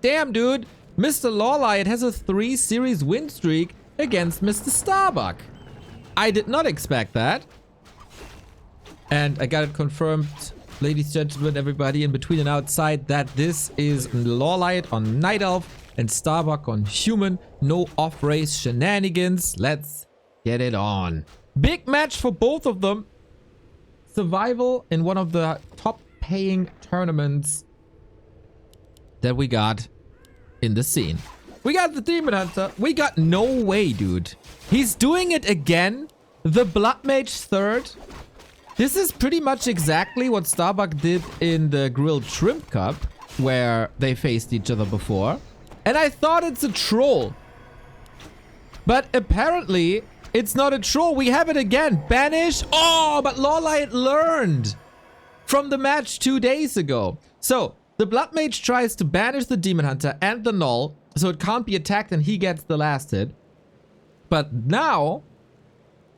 Damn, dude. Mr. LawLiet has a 3 series win streak against Mr. Starbuck. I did not expect that. And I got it confirmed, ladies, gentlemen, everybody in between and outside, that this is LawLiet on Night Elf and Starbuck on Human. No off-race shenanigans. Let's get it on. Big match for both of them. Survival in one of the top paying tournaments that we got in the scene. We got the Demon Hunter. We got no way, dude. He's doing it again. The Blood Mage third. This is pretty much exactly what Starbuck did in the Grilled Shrimp Cup, where they faced each other before. And I thought it's a troll. But apparently, it's not a troll. We have it again. Banish. Oh, but LawLiet learned from the match 2 days ago. So, the Blood Mage tries to banish the Demon Hunter and the Null, so it can't be attacked and he gets the last hit. But now,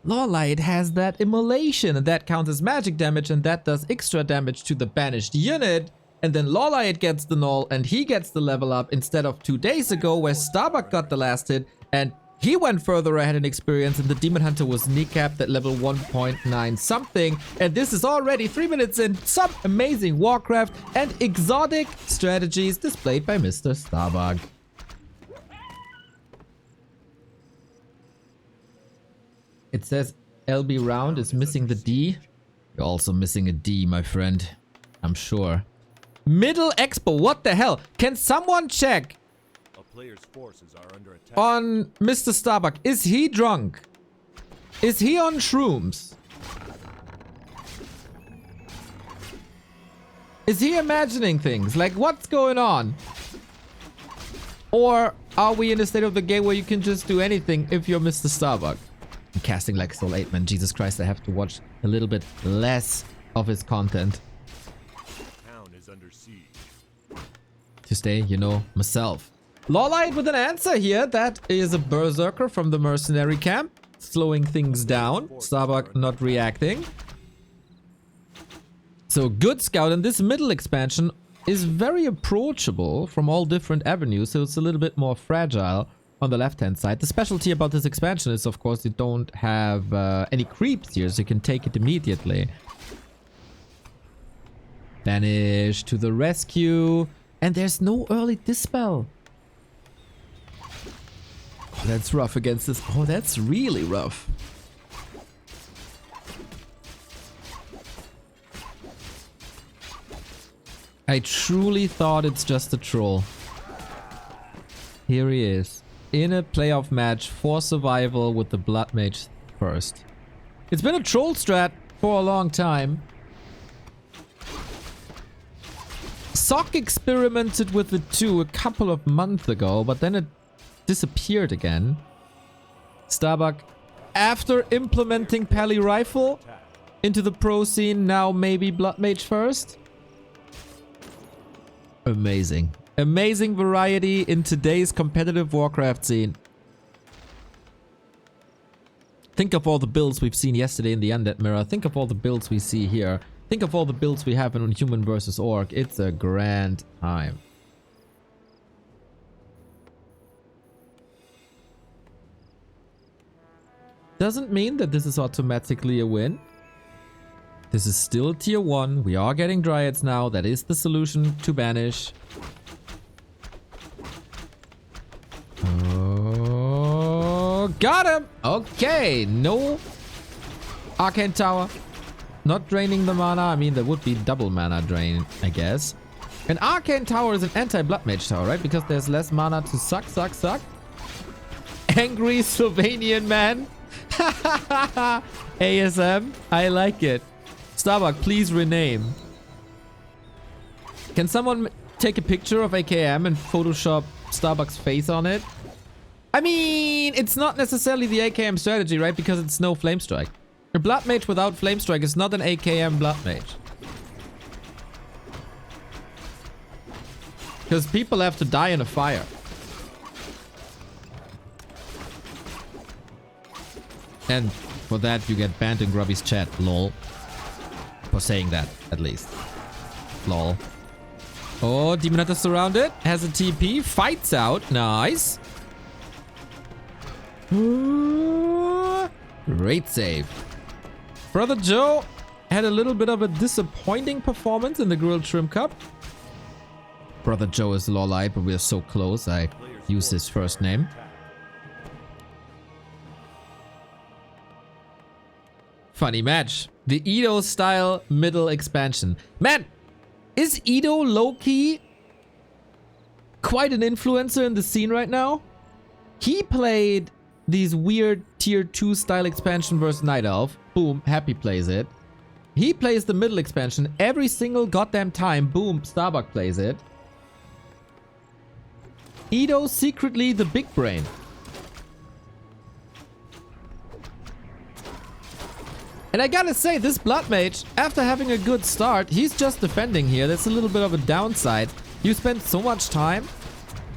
LawLiet has that immolation, and that counts as magic damage, and that does extra damage to the banished unit. And then LawLiet gets the Null, and he gets the level up instead of 2 days ago, where Starbuck got the last hit, and he went further ahead in experience, and the Demon Hunter was kneecapped at level 1.9 something. And this is already 3 minutes in. Some amazing Warcraft and exotic strategies displayed by Mr. Starbuck. It says LB round is missing the D. You're also missing a D, my friend. I'm sure. Middle Expo, what the hell? Can someone check player's forces are under attack on Mr. Starbuck? Is he drunk? Is he on shrooms? Is he imagining things? Like, what's going on? Or are we in a state of the game where you can just do anything if you're Mr. Starbuck? I'm casting like Soul 8, man. Jesus Christ, I have to watch a little bit less of his content town is under siege. to stay, you know, myself. LawLiet with an answer here. That is a Berserker from the mercenary camp, slowing things down. Starbuck not reacting. So good scout, and this middle expansion is very approachable from all different avenues, so it's a little bit more fragile on the left-hand side. The specialty about this expansion is, of course, you don't have any creeps here, so you can take it immediately. Banish to the rescue, and there's no early dispel. Oh, that's rough against this. Oh, that's really rough. I truly thought it's just a troll. Here he is. In a playoff match for survival with the Blood Mage first. It's been a troll strat for a long time. Sock experimented with the 2 a couple of months ago, but then it disappeared again. Starbuck, after implementing Pally Rifle into the pro scene, now maybe Blood Mage first. Amazing. Amazing variety in today's competitive Warcraft scene. Think of all the builds we've seen yesterday in the Undead Mirror. Think of all the builds we see here. Think of all the builds we have in Human versus Orc. It's a grand time. Doesn't mean that this is automatically a win. This is still tier 1. We are getting Dryads now. That is the solution to banish. Oh, got him! Okay, no Arcane Tower. Not draining the mana. I mean, there would be double mana drain, I guess. An Arcane Tower is an anti-Blood Mage tower, right? Because there's less mana to suck. Angry Sylvanian man. ASM. I like it. Starbuck, please rename. Can someone take a picture of AKM and Photoshop Starbuck's face on it? I mean, it's not necessarily the AKM strategy, right? Because it's no Flame Strike. A Blood Mage without Flame Strike is not an AKM Blood Mage. Because people have to die in a fire. And for that, you get banned in Grubby's chat. Lol. For saying that, at least. Lol. Oh, Demon Hunter surrounded. Has a TP. Fights out. Nice. Great save. Brother Joe had a little bit of a disappointing performance in the Grilled Shrimp Cup. Brother Joe is LawLiet, but we are so close. I use his first name. Funny match. The Edo style middle expansion. Man, is Edo low-key quite an influencer in the scene right now? He played these weird tier 2 style expansion versus Night Elf. Boom, Happy plays it. He plays the middle expansion every single goddamn time. Boom, Starbuck plays it. Edo secretly the big brain. And I gotta say, this Blood Mage, after having a good start, he's just defending here. That's a little bit of a downside. You spend so much time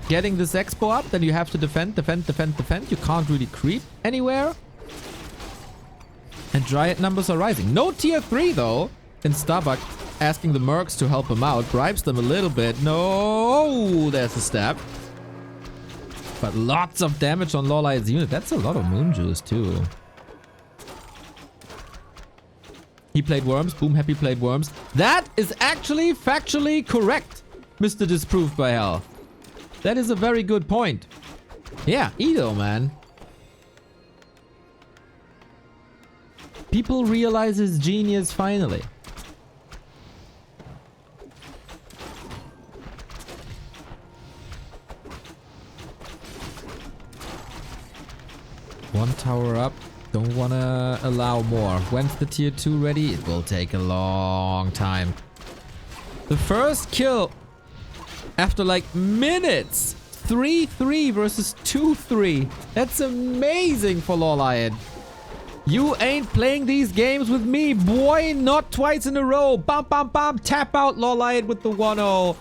getting this expo up, then you have to defend. You can't really creep anywhere. And Dryad numbers are rising. No tier 3 though. And Starbuck asking the mercs to help him out. Bribes them a little bit. No, there's a stab. But lots of damage on LawLiet's unit. That's a lot of moon juice too. He played worms. Boom, Happy played worms. That is actually factually correct, Mr. Disproved by Hell. That is a very good point. Yeah, Edo, man. People realize his genius finally. One tower up. Don't want to allow more. When's the tier 2 ready? It will take a long time. The first kill after like minutes. 3-3 versus 2-3. That's amazing for LawLiet. You ain't playing these games with me, boy. Not twice in a row. Bam, bam, bam. Tap out LawLiet with the 1-0.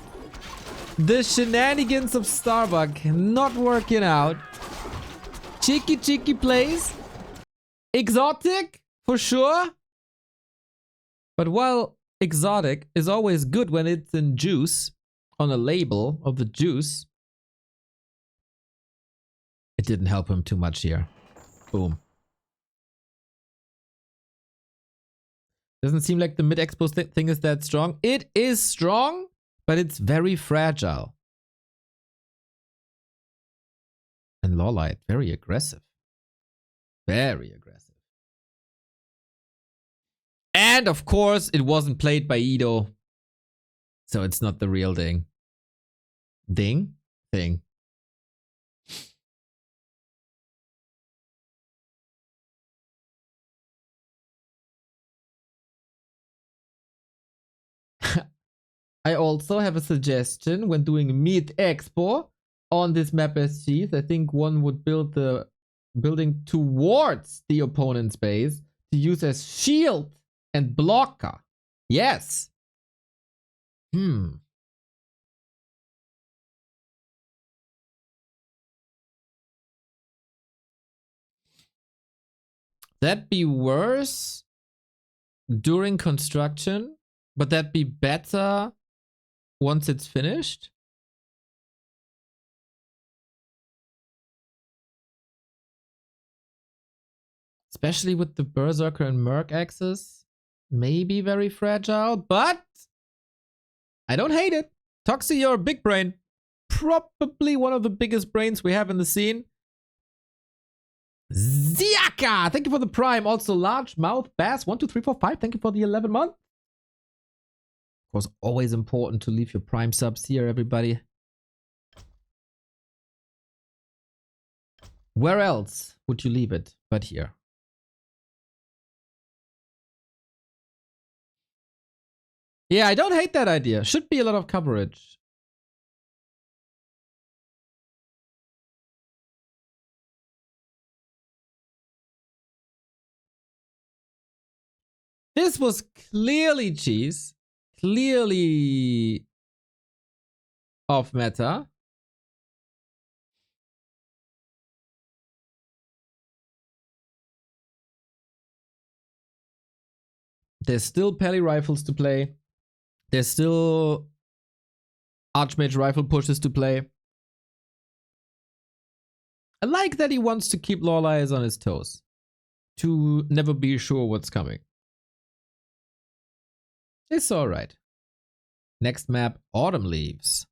The shenanigans of Starbuck not working out. Cheeky plays. Exotic, for sure. But while exotic is always good when it's in juice, on a label of the juice, it didn't help him too much here. Boom. Doesn't seem like the mid-expo thing is that strong. It is strong, but it's very fragile. And LawLiet, very aggressive. Very aggressive. And of course, it wasn't played by Edo. So it's not the real thing. Thing. I also have a suggestion when doing mid-expo on this map SGs. I think one would build the building towards the opponent's base to use as shield and blocker. Yes. That'd be worse during construction, but that'd be better once it's finished. Especially with the Berserker and Merc axis. Maybe very fragile, but I don't hate it. Toxie, you're a big brain. Probably one of the biggest brains we have in the scene. Ziaka! Thank you for the prime. Also, large mouth bass. 1, 2, 3, 4, 5. Thank you for the 11 month. Of course, always important to leave your prime subs here, everybody. Where else would you leave it but here? Yeah, I don't hate that idea. Should be a lot of coverage. This was clearly cheese. Clearly off meta. There's still Pally rifles to play. There's still Archmage rifle pushes to play. I like that he wants to keep LawLiet on his toes. To never be sure what's coming. It's alright. Next map, Autumn Leaves.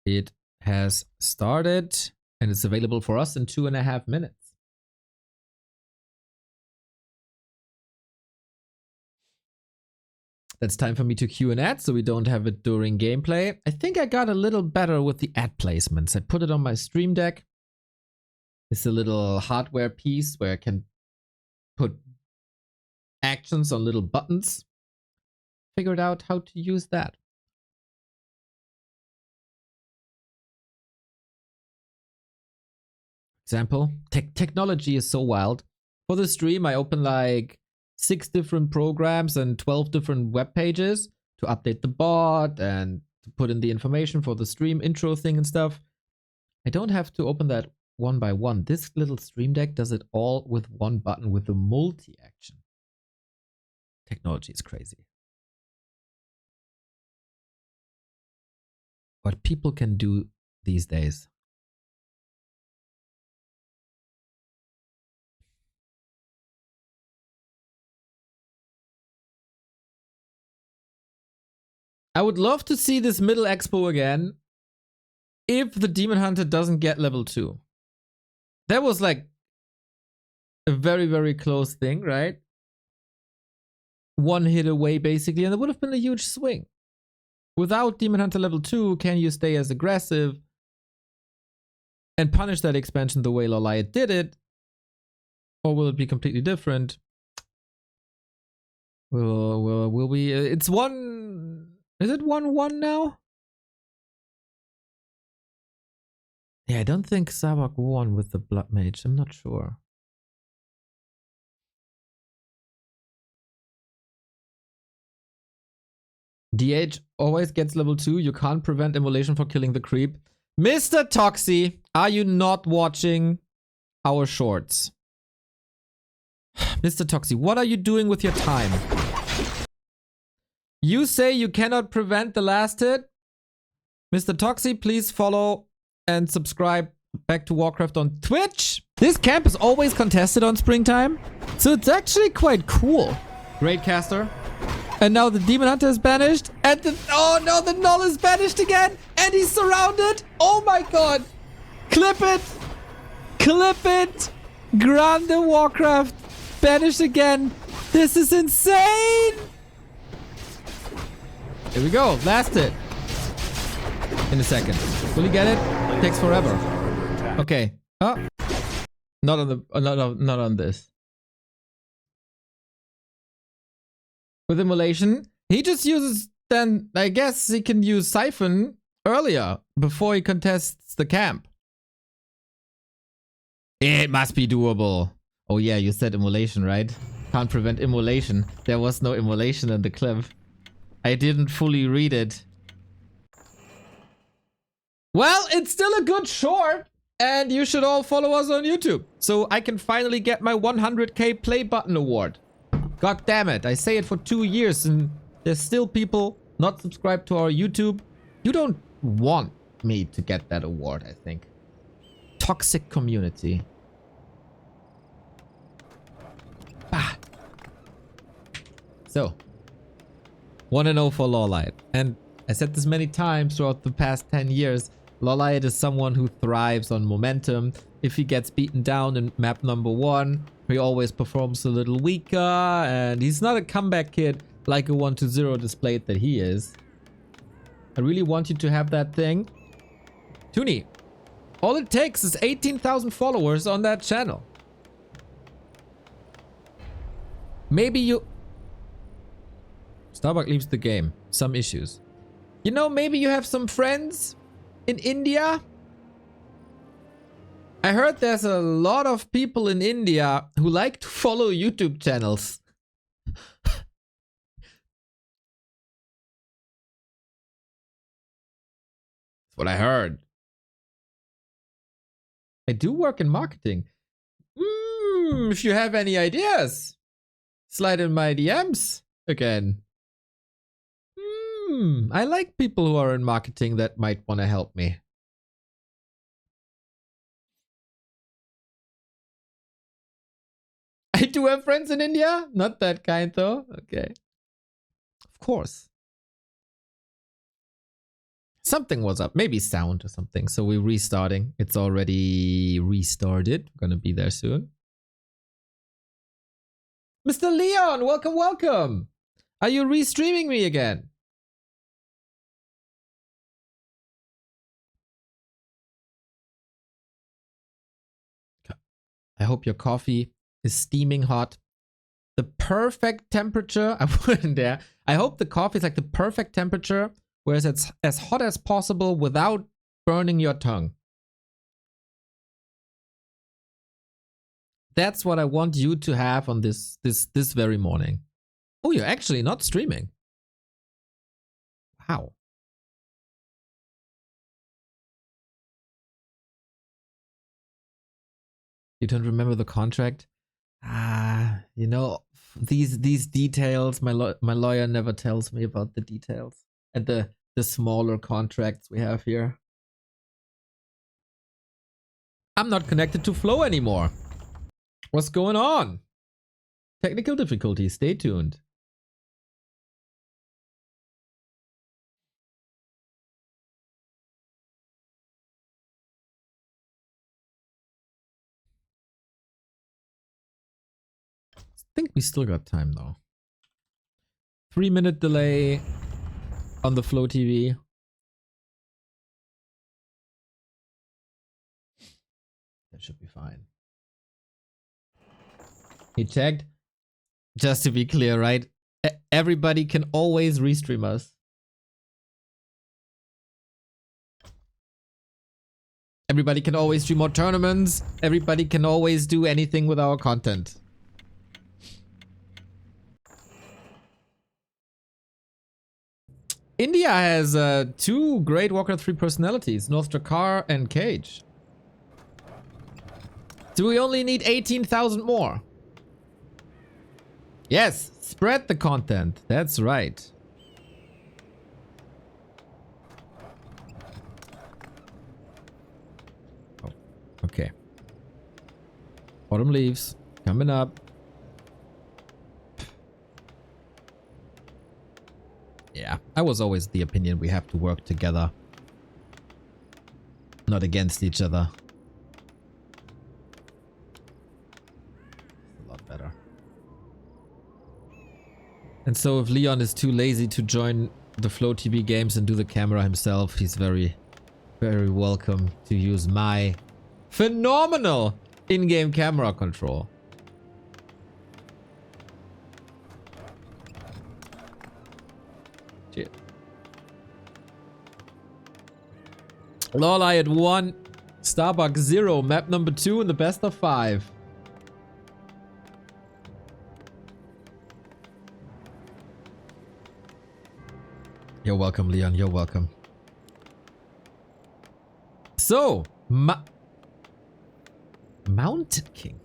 It has started and it's available for us in 2.5 minutes. That's time for me to cue an ad so we don't have it during gameplay. I think I got a little better with the ad placements. I put it on my Stream Deck. It's a little hardware piece where I can put actions on little buttons. Figured out how to use that. Example, technology is so wild. For the stream, I open like 6 different programs and 12 different web pages to update the bot and to put in the information for the stream intro thing and stuff. I don't have to open that one by one. This little Stream Deck does it all with one button with a multi-action. Technology is crazy. What people can do these days. I would love to see this middle expo again if the Demon Hunter doesn't get level 2. That was like a very, very close thing, right? One hit away basically, and it would have been a huge swing. Without Demon Hunter level 2, can you stay as aggressive and punish that expansion the way LawLiet did it? Or will it be completely different? Will we? It's one. Is it 1-1 now? Yeah, I don't think Starbuck won with the Blood Mage. I'm not sure. DH always gets level 2. You can't prevent immolation for killing the creep. Mr. Toxie, are you not watching our shorts? Mr. Toxie, what are you doing with your time? You say you cannot prevent the last hit? Mr. Toxie, please follow and subscribe back to Warcraft on Twitch. This camp is always contested on springtime, so it's actually quite cool. Great caster. And now the Demon Hunter is banished. And oh no, the Null is banished again. And he's surrounded. Oh my god. Clip it. Clip it. Grande Warcraft. Banished again. This is insane. Here we go. Last hit. In a second. Will you get it? Takes forever. Okay. Oh. Not on the not on this. With immolation, he just uses, then I guess he can use Siphon earlier before he contests the camp. It must be doable. Oh yeah, you said immolation, right? Can't prevent immolation. There was no immolation in the clip. I didn't fully read it. Well, it's still a good short, and you should all follow us on YouTube so I can finally get my 100k play button award. God damn it, I say it for 2 years and there's still people not subscribed to our YouTube. You don't want me to get that award, I think. Toxic community. Ah. So, 1-0 for LawLiet. And I said this many times throughout the past 10 years. LawLiet is someone who thrives on momentum. If he gets beaten down in map number 1, he always performs a little weaker, and he's not a comeback kid like a 1-0 displayed that he is. I really want you to have that thing. Toonie, all it takes is 18,000 followers on that channel. Maybe you... Starbuck leaves the game. Some issues. You know, maybe you have some friends in India. I heard there's a lot of people in India who like to follow YouTube channels. That's what I heard. I do work in marketing. If you have any ideas, slide in my DMs again. I like people who are in marketing that might want to help me. I do have friends in India. Not that kind though. Okay. Of course. Something was up. Maybe sound or something. So we're restarting. It's already restarted. We're gonna be there soon. Mr. Leon, welcome, welcome. Are you restreaming me again? I hope your coffee is steaming hot. The perfect temperature. I wouldn't dare. I hope the coffee is like the perfect temperature, whereas it's as hot as possible without burning your tongue. That's what I want you to have on this very morning. Oh, you're actually not streaming. Wow. You don't remember the contract? You know, these details, my lawyer never tells me about the details and the smaller contracts we have here. I'm not connected to Flow anymore. What's going on? Technical difficulties. Stay tuned. I think we still got time though. 3-minute delay on the Flow TV. That should be fine. He checked. Just to be clear, right? Everybody can always restream us. Everybody can always stream more tournaments. Everybody can always do anything with our content. India has 2 great Warcraft 3 personalities, North Drakkar and Cage. Do we only need 18,000 more? Yes, spread the content. That's right. Oh, okay. Autumn leaves coming up. Yeah, I was always the opinion we have to work together, not against each other. A lot better. And so if Leon is too lazy to join the Flow TV games and do the camera himself, he's very, very welcome to use my phenomenal in-game camera control. Shit. LawLiet 1, Starbuck 0, map number 2 in the best of 5. You're welcome, Leon. You're welcome. So, Mountain King.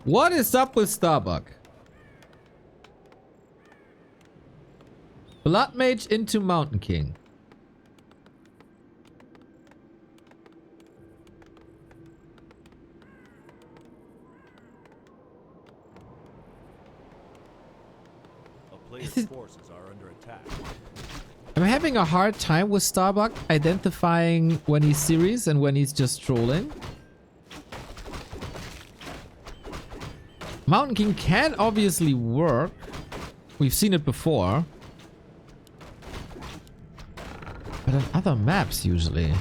What is up with Starbuck? Blood Mage into Mountain King. Forces are under attack. I'm having a hard time with Starbuck identifying when he's serious and when he's just trolling. Mountain King can obviously work. We've seen it before. But on other maps usually.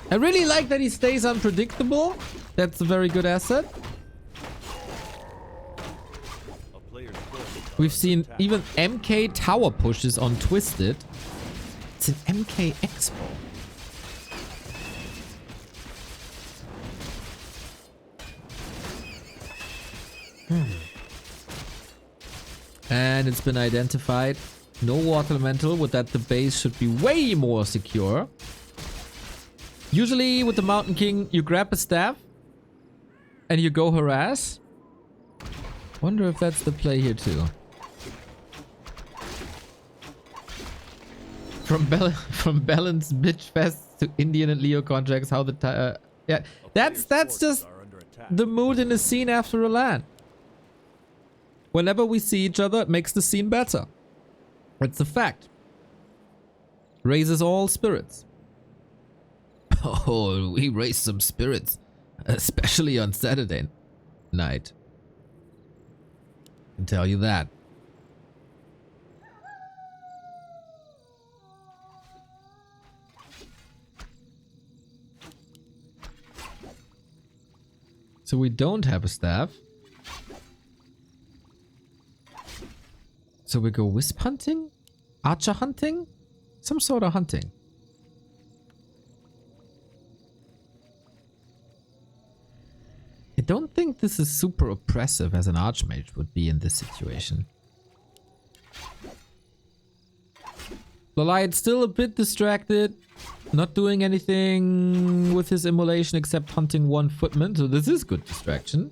I really like that he stays unpredictable. That's a very good asset. We've seen even MK tower pushes on Twisted. It's an MK Expo. And it's been identified. No water elemental, with that the base should be way more secure. Usually with the Mountain King, you grab a staff and you go harass. Wonder if that's the play here too. From balanced bitch fest to Indian and Leo contracts, how the yeah, that's just the mood in the scene after a LAN. Whenever we see each other, it makes the scene better. It's a fact. Raises all spirits. Oh, we raise some spirits, especially on Saturday night. I can tell you that. So we don't have a staff. So we go wisp hunting? Archer hunting? Some sort of hunting. I don't think this is super oppressive as an archmage would be in this situation. LawLiet's still a bit distracted. Not doing anything with his immolation except hunting one footman. So this is good distraction.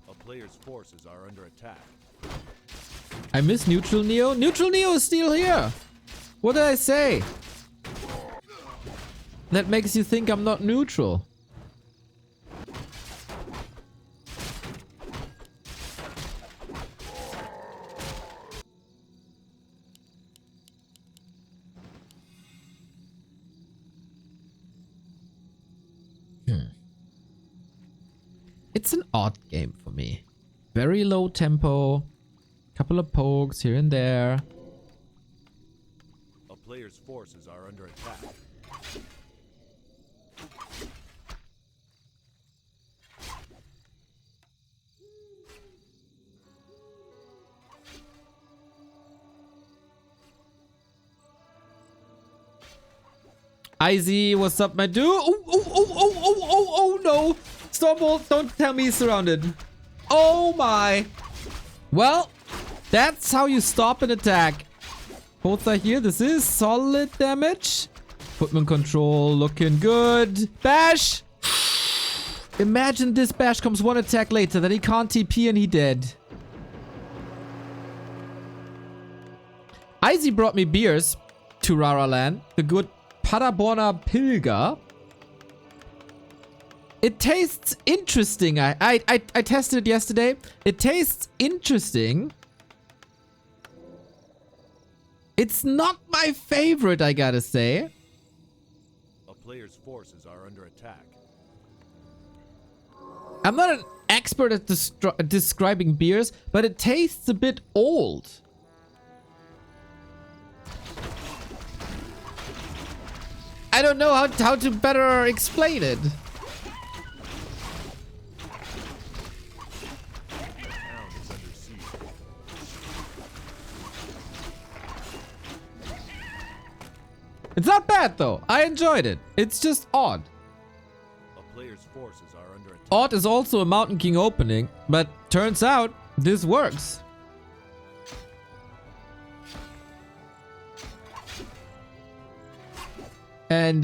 A player's forces are under attack. I miss Neutral Neo. Neutral Neo is still here. What did I say? That makes you think I'm not neutral. It's an odd game for me. Very low tempo. Couple of pokes here and there. A player's forces are under attack. IZ, what's up, my dude? Oh, no. Stormbolt, don't tell me he's surrounded. Oh, my. Well, that's how you stop an attack. Both are here. This is solid damage. Footman control looking good. Bash. Imagine this bash comes one attack later. Then he can't TP and he dead. IZ brought me beers to Raraland. The good Paderborner Pilger. It tastes interesting. I tested it yesterday. It tastes interesting. It's not my favorite, I gotta say. A player's forces are under attack. I'm not an expert at describing beers, but it tastes a bit old. I don't know how to better explain it. It's not bad though. I enjoyed it. It's just odd. A player's forces are under attack. Odd is also a Mountain King opening, but turns out this works. And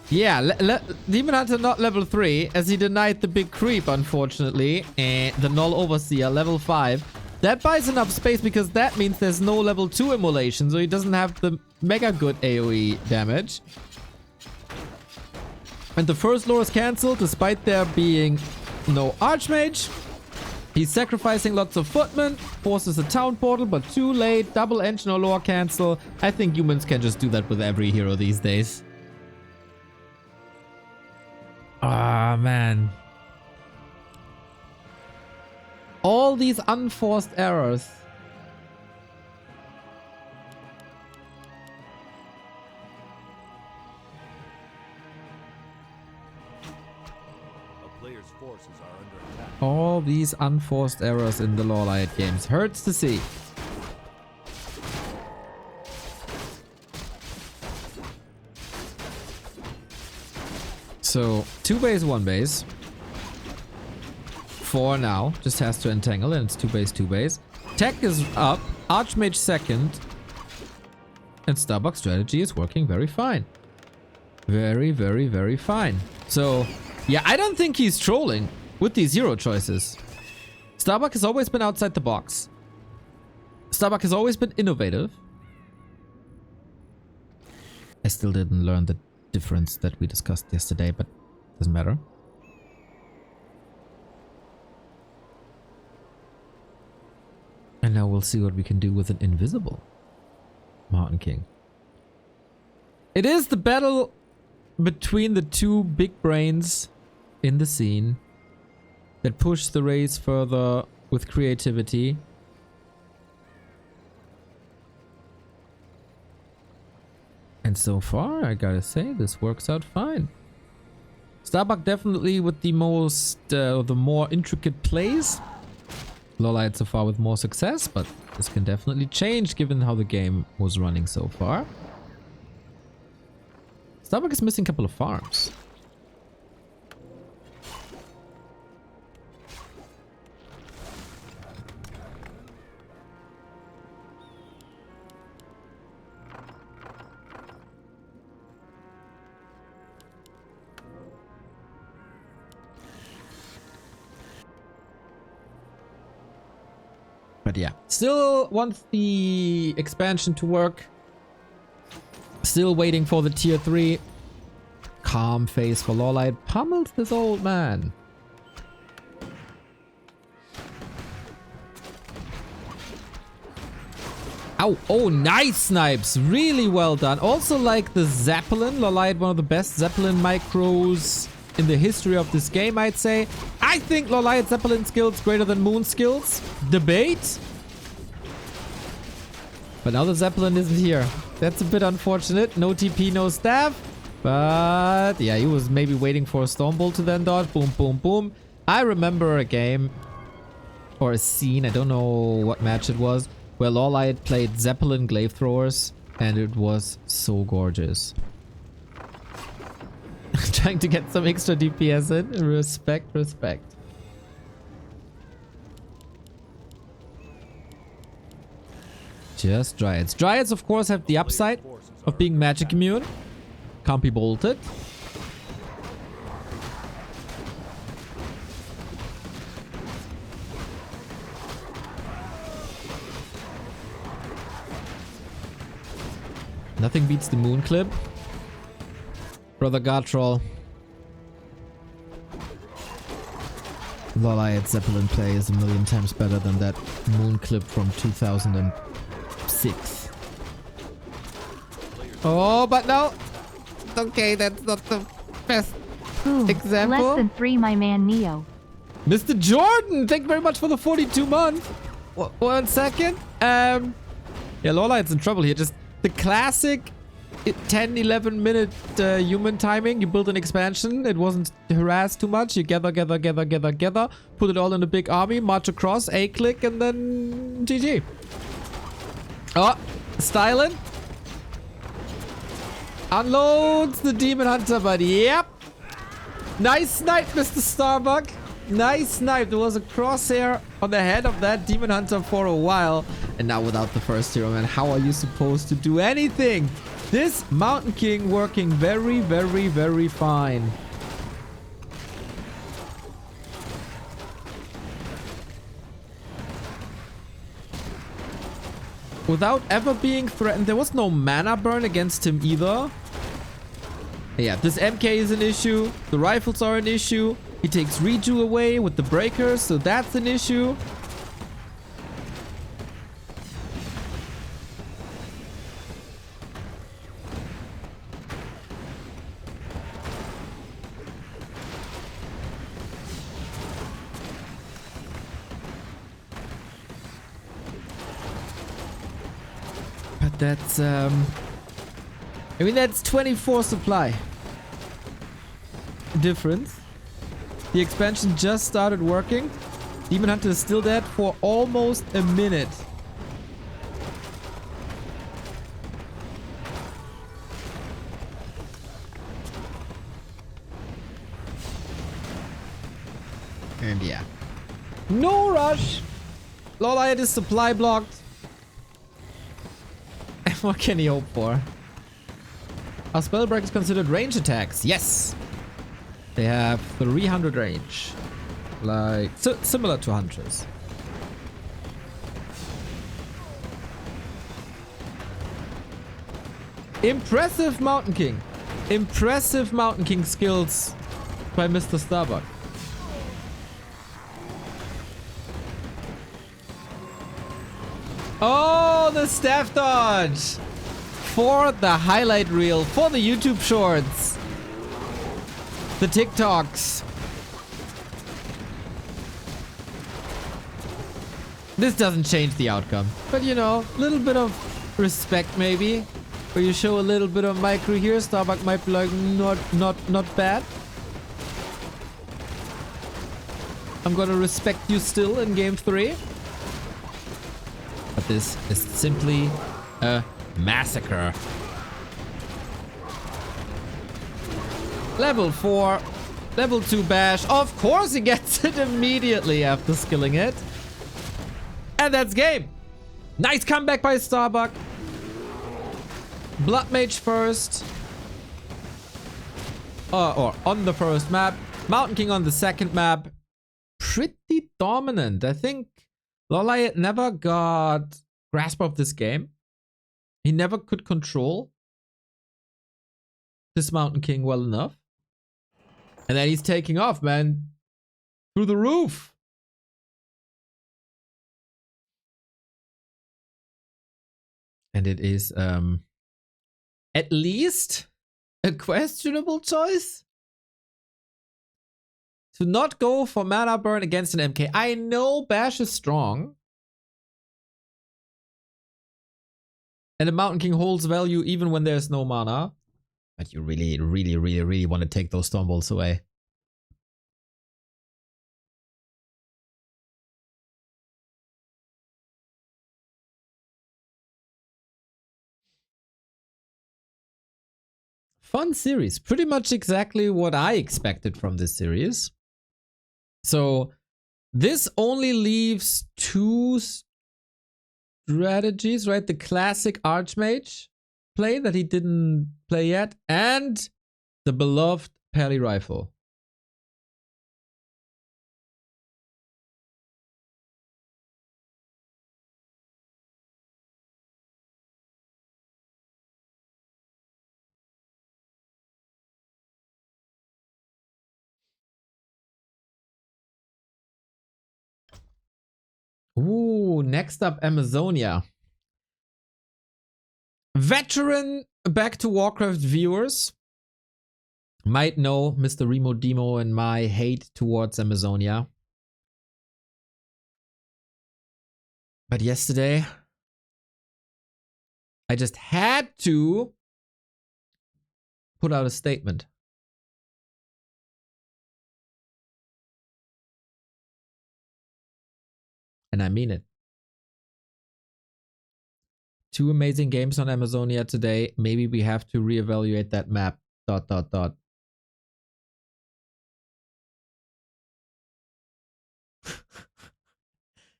yeah, Demon Hunter not level 3 as he denied the big creep, unfortunately. And the Null Overseer level 5. That buys enough space because that means there's no level 2 immolation, so he doesn't have the mega good AoE damage. And the first lore is cancelled despite there being no Archmage. He's sacrificing lots of footmen, forces a town portal, but too late. Double engine or lore cancel. I think humans can just do that with every hero these days. Ah, man. All these unforced errors. A player's forces are under attack. All these unforced errors in the LawLiet games. Hurts to see. So, 2 base, 1 base. 4 now. Just has to entangle and it's 2 base, 2 base. Tech is up. Archmage second. And Starbuck strategy is working very fine. Very, very, very fine. So, Yeah, I don't think he's trolling with these hero choices. Starbuck has always been outside the box. Starbuck has always been innovative. I still didn't learn the difference that we discussed yesterday, but doesn't matter. And now we'll see what we can do with an invisible Mountain King. It is the battle between the two big brains in the scene that push the race further with creativity. And so far, I gotta say, this works out fine. Starbuck definitely with the more intricate plays. LawLiet so far with more success, but this can definitely change given how the game was running so far. Starbuck is missing a couple of farms. But yeah, still wants the expansion to work. Still waiting for the tier 3. Calm face for LawLiet. Pummels this old man. Ow. Oh, nice snipes. Really well done. Also like the Zeppelin. LawLiet, one of the best Zeppelin micros in the history of this game, I'd say. I think LawLiet Zeppelin skills greater than Moon skills. Debate. But now the Zeppelin isn't here. That's a bit unfortunate. No TP, no staff. But yeah, he was maybe waiting for a Stormbolt to then dodge. Boom, boom, boom. I remember a game or a scene, I don't know what match it was, where LawLiet played Zeppelin glaive throwers, and it was so gorgeous. Trying to get some extra DPS in. Respect, respect. Just Dryads. Dryads, of course, have the upside of being magic immune. Can't be bolted. Nothing beats the moon clip. Brother Gartroll. LawLiet Zeppelin play is a million times better than that moon clip from 2006. Oh, but no. Okay, that's not the best example. Less than 3, my man Neo. Mr. Jordan, thank you very much for the 42 months. 1 second. Yeah, LawLiet's in trouble here. Just the classic 10-11 minute human timing. You build an expansion. It wasn't harassed too much. You gather. Put it all in a big army. March across. A-click and then GG. Oh, styling. Unloads the Demon Hunter, but yep. Nice snipe, Mr. Starbuck. Nice snipe. There was a crosshair on the head of that Demon Hunter for a while. And now without the first hero, man, how are you supposed to do anything? This Mountain King working very, very, very fine. Without ever being threatened. There was no mana burn against him either. Yeah, this MK is an issue. The rifles are an issue. He takes Reju away with the breakers, so that's an issue. But that's, I mean, that's 24 supply difference. The expansion just started working. Demon Hunter is still dead for almost a minute. And yeah. No rush! LawLiet is supply blocked. What can he hope for? Are spell breakers considered range attacks? Yes! They have 300 range. Like, similar to Huntress. Impressive Mountain King. Impressive Mountain King skills by Mr. Starbuck. Oh, the staff dodge. For the highlight reel. For the YouTube shorts. The TikToks. This doesn't change the outcome. But you know, a little bit of respect maybe. Where you show a little bit of micro here. Starbuck might be like, not bad. I'm gonna respect you still in game 3. But this is simply a massacre. Level 4. Level 2 bash. Of course he gets it immediately after skilling it. And that's game. Nice comeback by Starbuck. Blood Mage first. Or on the first map. Mountain King on the second map. Pretty dominant. I think LawLiet never got grasp of this game. He never could control this Mountain King well enough. And then he's taking off, man. Through the roof. And it is at least a questionable choice to not go for mana burn against an MK. I know Bash is strong. And the Mountain King holds value even when there's no mana. But you really want to take those Storm Bolts away. Fun series. Pretty much exactly what I expected from this series. So this only leaves 2 strategies, right? The classic Archmage play that he didn't play yet, and the beloved Pally Rifle. Ooh, next up, Amazonia. Veteran Back to Warcraft viewers might know Mr. Remo Demo and my hate towards Amazonia. But yesterday, I just had to put out a statement. And I mean it. 2 amazing games on Amazonia today. Maybe we have to reevaluate that map. ...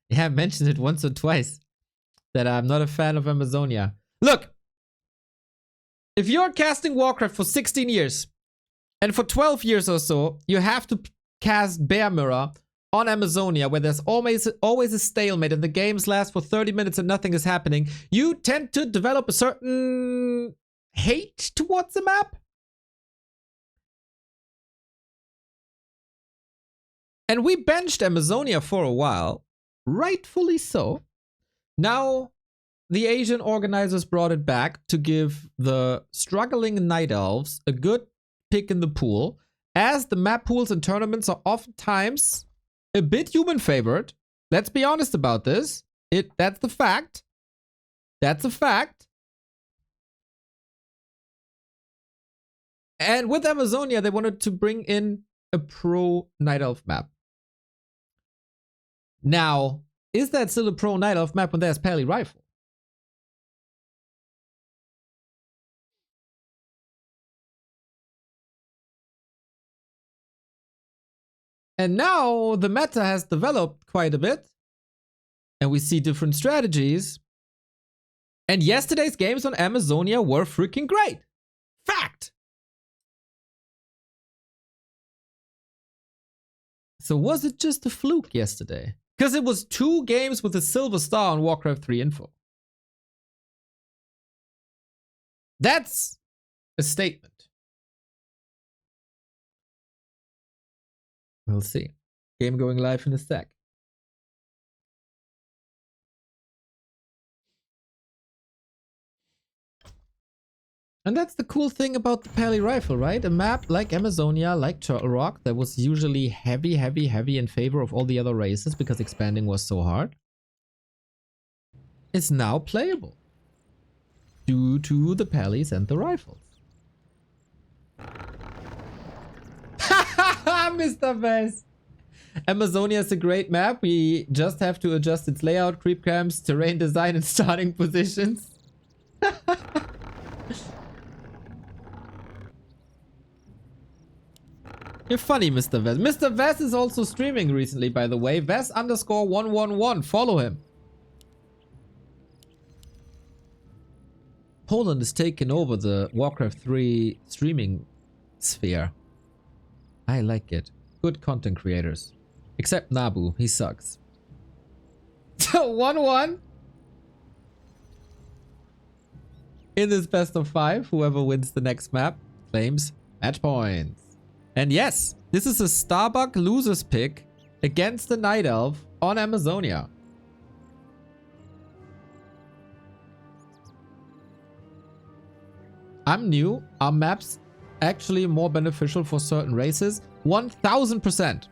Yeah, I mentioned it once or twice that I'm not a fan of Amazonia. Look, if you're casting Warcraft for 16 years and for 12 years or so, you have to cast Bear Mirror on Amazonia where there's always a stalemate and the games last for 30 minutes and nothing is happening, you tend to develop a certain hate towards the map. And we benched Amazonia for a while, rightfully so. Now, the Asian organizers brought it back to give the struggling Night Elves a good pick in the pool, as the map pools and tournaments are oftentimes a bit human favored. Let's be honest about this. That's the fact. That's a fact. And with Amazonia, they wanted to bring in a pro Night Elf map. Now, is that still a pro Night Elf map when there's Pally Rifle? And now the meta has developed quite a bit. And we see different strategies. And yesterday's games on Amazonia were freaking great. Fact! So was it just a fluke yesterday? Because it was 2 games with a silver star on Warcraft 3 info. That's a statement. We'll see. Game going live in a sec. And that's the cool thing about the Pally rifle, right? A map like Amazonia, like Turtle Rock, that was usually heavy in favor of all the other races because expanding was so hard, is now playable due to the Pallies and the rifles. Mr. Vez! Amazonia is a great map. We just have to adjust its layout, creep camps, terrain design, and starting positions. You're funny, Mr. Vez. Mr. Vez is also streaming recently, by the way. Vez_111. Follow him. Poland is taking over the Warcraft 3 streaming sphere. I like it. Good content creators. Except Nabu. He sucks. 1-1. In this best of 5, whoever wins the next map claims match points. And yes, this is a Starbuck loser's pick against the Night Elf on Amazonia. I'm new. Are maps actually more beneficial for certain races? 1000%.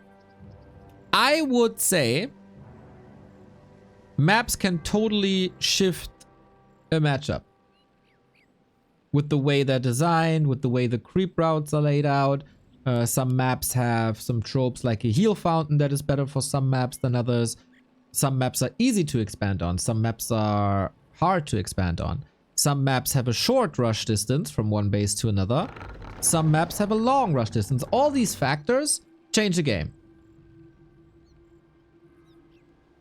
I would say maps can totally shift a matchup. With the way they're designed, with the way the creep routes are laid out. Some maps have some tropes like a heal fountain that is better for some maps than others. Some maps are easy to expand on. Some maps are hard to expand on. Some maps have a short rush distance from one base to another. Some maps have a long rush distance. All these factors change the game.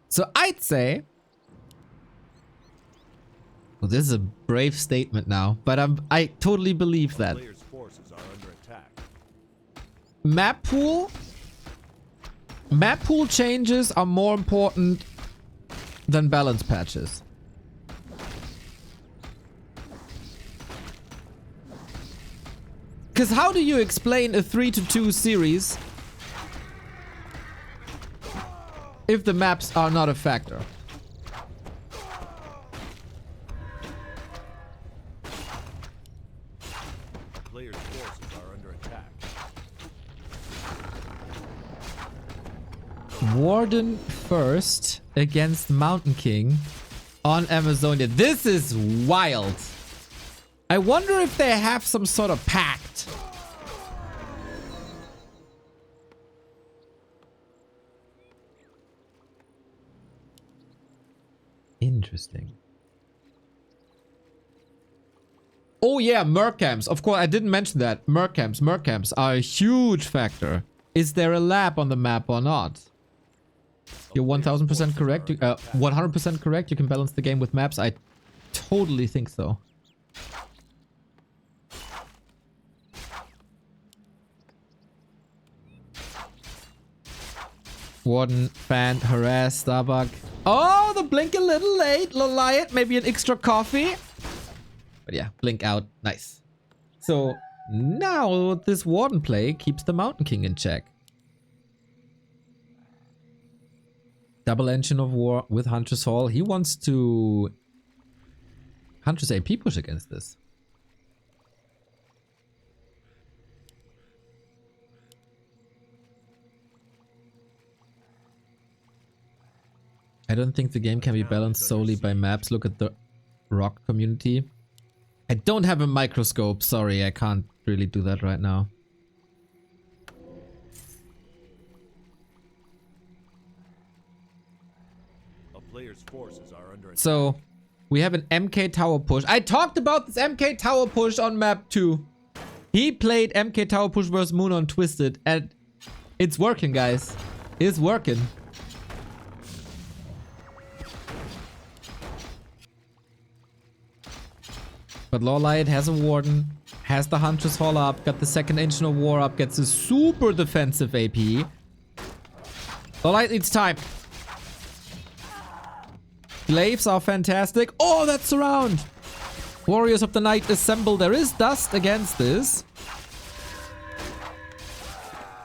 So I'd say... Well, this is a brave statement now, but I totally believe that. Map pool changes are more important than balance patches. Because how do you explain a 3-2 series if the maps are not a factor? Warden first against Mountain King on Amazonia. This is wild. I wonder if they have some sort of pact. Interesting. Oh yeah, merc camps. Of course, I didn't mention that. Merc camps are a huge factor. Is there a lab on the map or not? You're 1000% correct. 100% correct. You can balance the game with maps. I totally think so. Warden, fan, harass, Starbuck. Oh, the blink a little late. LawLiet, maybe an extra coffee. But yeah, blink out. Nice. So now this Warden play keeps the Mountain King in check. Double engine of war with Huntress Hall. He wants to Huntress AP push against this. I don't think the game can be balanced solely by maps. Look at the rock community. I don't have a microscope. Sorry, I can't really do that right now. So, we have an MK tower push. I talked about this MK tower push on map 2. He played MK tower push versus Moon on Twisted, and it's working, guys. It's working. But LawLiet has a Warden, has the Huntress Hall up, got the second engine of war up, gets a super defensive AP. LawLiet needs time. Glaives are fantastic. Oh, that's surround. Warriors of the Night assemble. There is dust against this.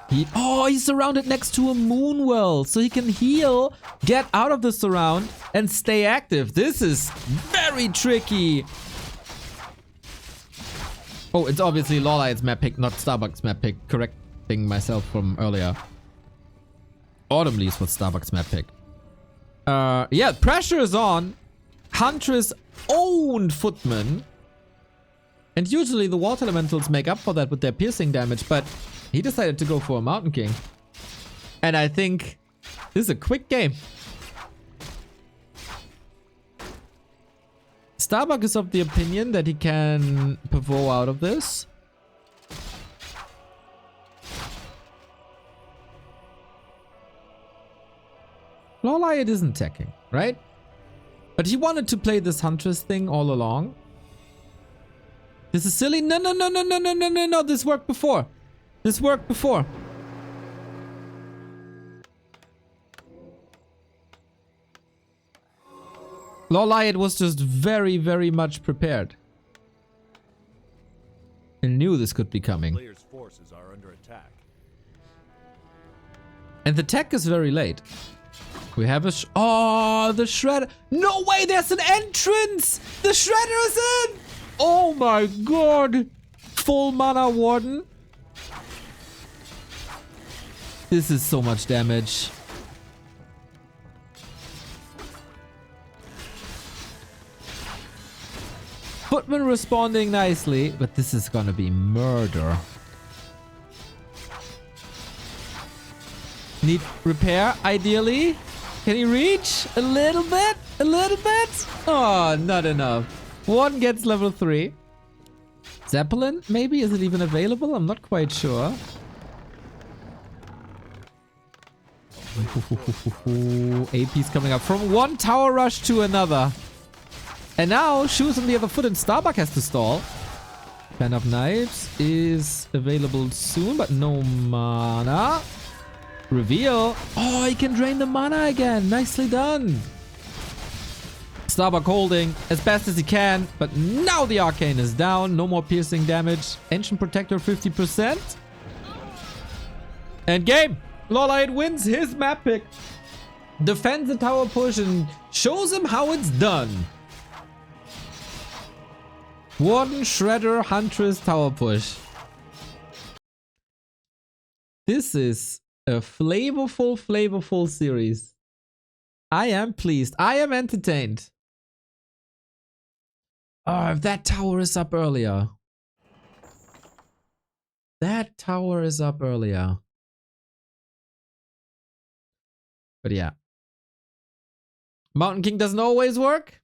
He's surrounded next to a moon well, so he can heal, get out of the surround, and stay active. This is very tricky. Oh, it's obviously LawLiet's map pick, not Starbuck's map pick. Correcting myself from earlier. Autumn Leaves was Starbuck's map pick. Yeah, pressure is on. Huntress owned Footman. And usually the water elementals make up for that with their piercing damage, but he decided to go for a Mountain King. And I think this is a quick game. Starbuck is of the opinion that he can pivot out of this. LawLiet isn't teching, right? But he wanted to play this Huntress thing all along. This is silly. No. This worked before. This worked before. LawLiet was just very, very much prepared. And knew this could be coming. Players' forces are under attack. And the tech is very late. We have a oh, the Shredder. No way, there's an entrance! The Shredder is in! Oh my god. Full mana Warden. This is so much damage. Footman responding nicely, but this is gonna be murder. Need repair, ideally. Can he reach? A little bit? A little bit? Oh, not enough. One gets level 3. Zeppelin, maybe? Is it even available? I'm not quite sure. AP's coming up from one tower rush to another. And now, Shoes on the other foot and Starbuck has to stall. Fan of Knives is available soon, but no mana. Reveal. Oh, he can drain the mana again. Nicely done. Starbuck holding as best as he can, but now the Arcane is down. No more piercing damage. Ancient Protector 50%. And game. LawLiet wins his map pick. Defends the tower push and shows him how it's done. Warden, Shredder, Huntress, tower push. This is a flavorful series. I am pleased. I am entertained. Oh, if that tower is up earlier. That tower is up earlier. But yeah. Mountain King doesn't always work.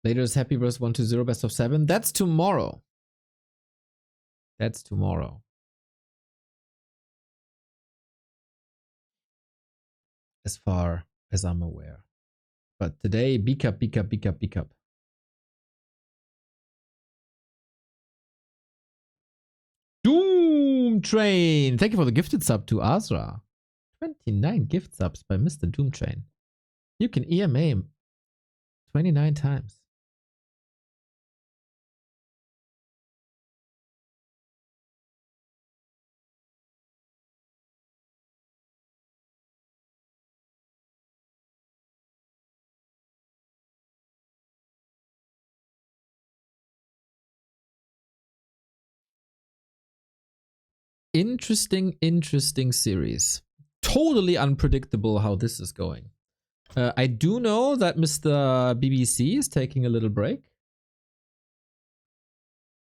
Later is Happy Verse 1-0 best of 7. That's tomorrow. That's tomorrow. As far as I'm aware. But today, B cup. Doom Train. Thank you for the gifted sub to Azra. 29 gift subs by Mr. Doom Train. You can EMA him 29 times. Interesting series. Totally unpredictable how this is going. I do know that Mr. BBC is taking a little break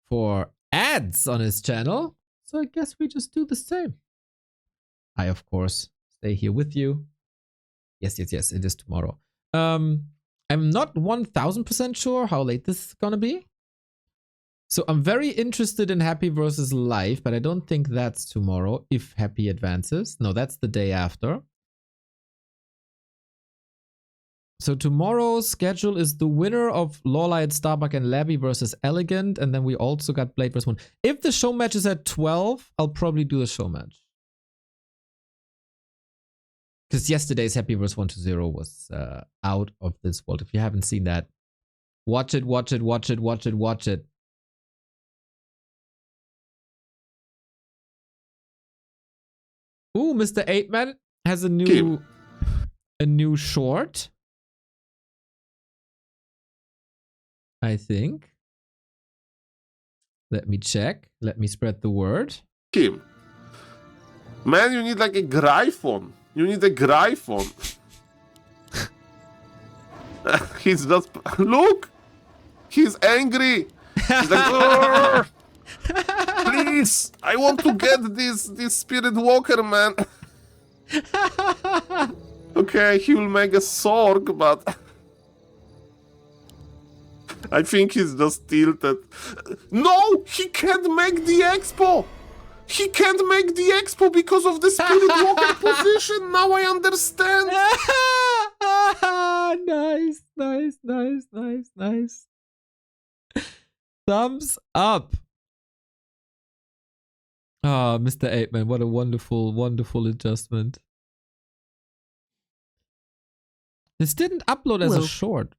for ads on his channel. So I guess we just do the same. I, of course, stay here with you. Yes, it is tomorrow. I'm not 1000% sure how late this is gonna be. So I'm very interested in Happy versus Life, but I don't think that's tomorrow if Happy advances. No, that's the day after. So tomorrow's schedule is the winner of LawLiet, Starbuck, and Labby versus Elegant, and then we also got Blade versus Moon. If the show match is at 12, I'll probably do the show match. Because yesterday's Happy vs 1-0 was out of this world. If you haven't seen that, watch it, watch it, watch it, watch it, watch it. Ooh, Mr. 8-Man has a new short. I think. Let me check. Let me spread the word. Kim. Man, you need like a Gryphon. You need a Gryphon. He's just... Look! He's angry! He's like, please! I want to get this Spirit Walker, man. Okay, he will make a Sorg, but... I think he's just tilted. No! He can't make the expo! He can't make the expo because of the Spirit Walker position! Now I understand! Nice, nice, nice, nice, nice. Thumbs up. Ah, Mr. 8-Man, what a wonderful, wonderful adjustment. This didn't upload as a short.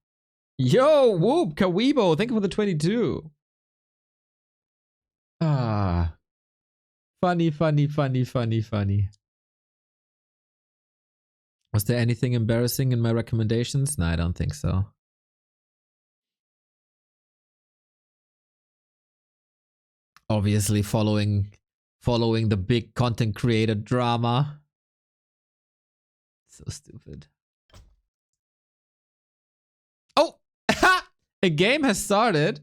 Yo, whoop, Kaweebo, thank you for the 22. Ah. Funny, funny, funny, funny, funny. Was there anything embarrassing in my recommendations? No, I don't think so. Obviously following the big content creator drama. So stupid. Oh! A game has started.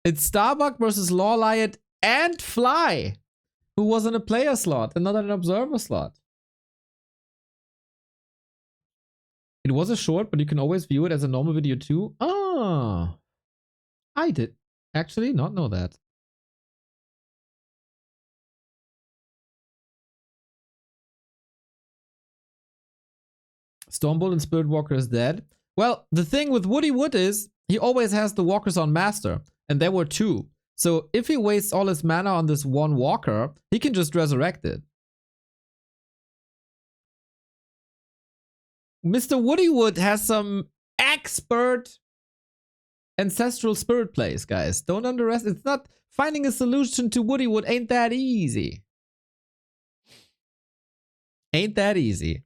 It's Starbuck versus LawLiet and Fly, who was in a player slot and not an observer slot. It was a short, but you can always view it as a normal video too. Ah, I did actually not know that. Stormbolt and Spirit Walker is dead. Well, the thing with Woody Wood is he always has the walkers on master, and there were 2. So if he wastes all his mana on this one walker, he can just resurrect it. Mr. Woody Wood has some expert ancestral spirit plays, guys. Don't underestimate. It's not finding a solution to Woody Wood ain't that easy. Ain't that easy.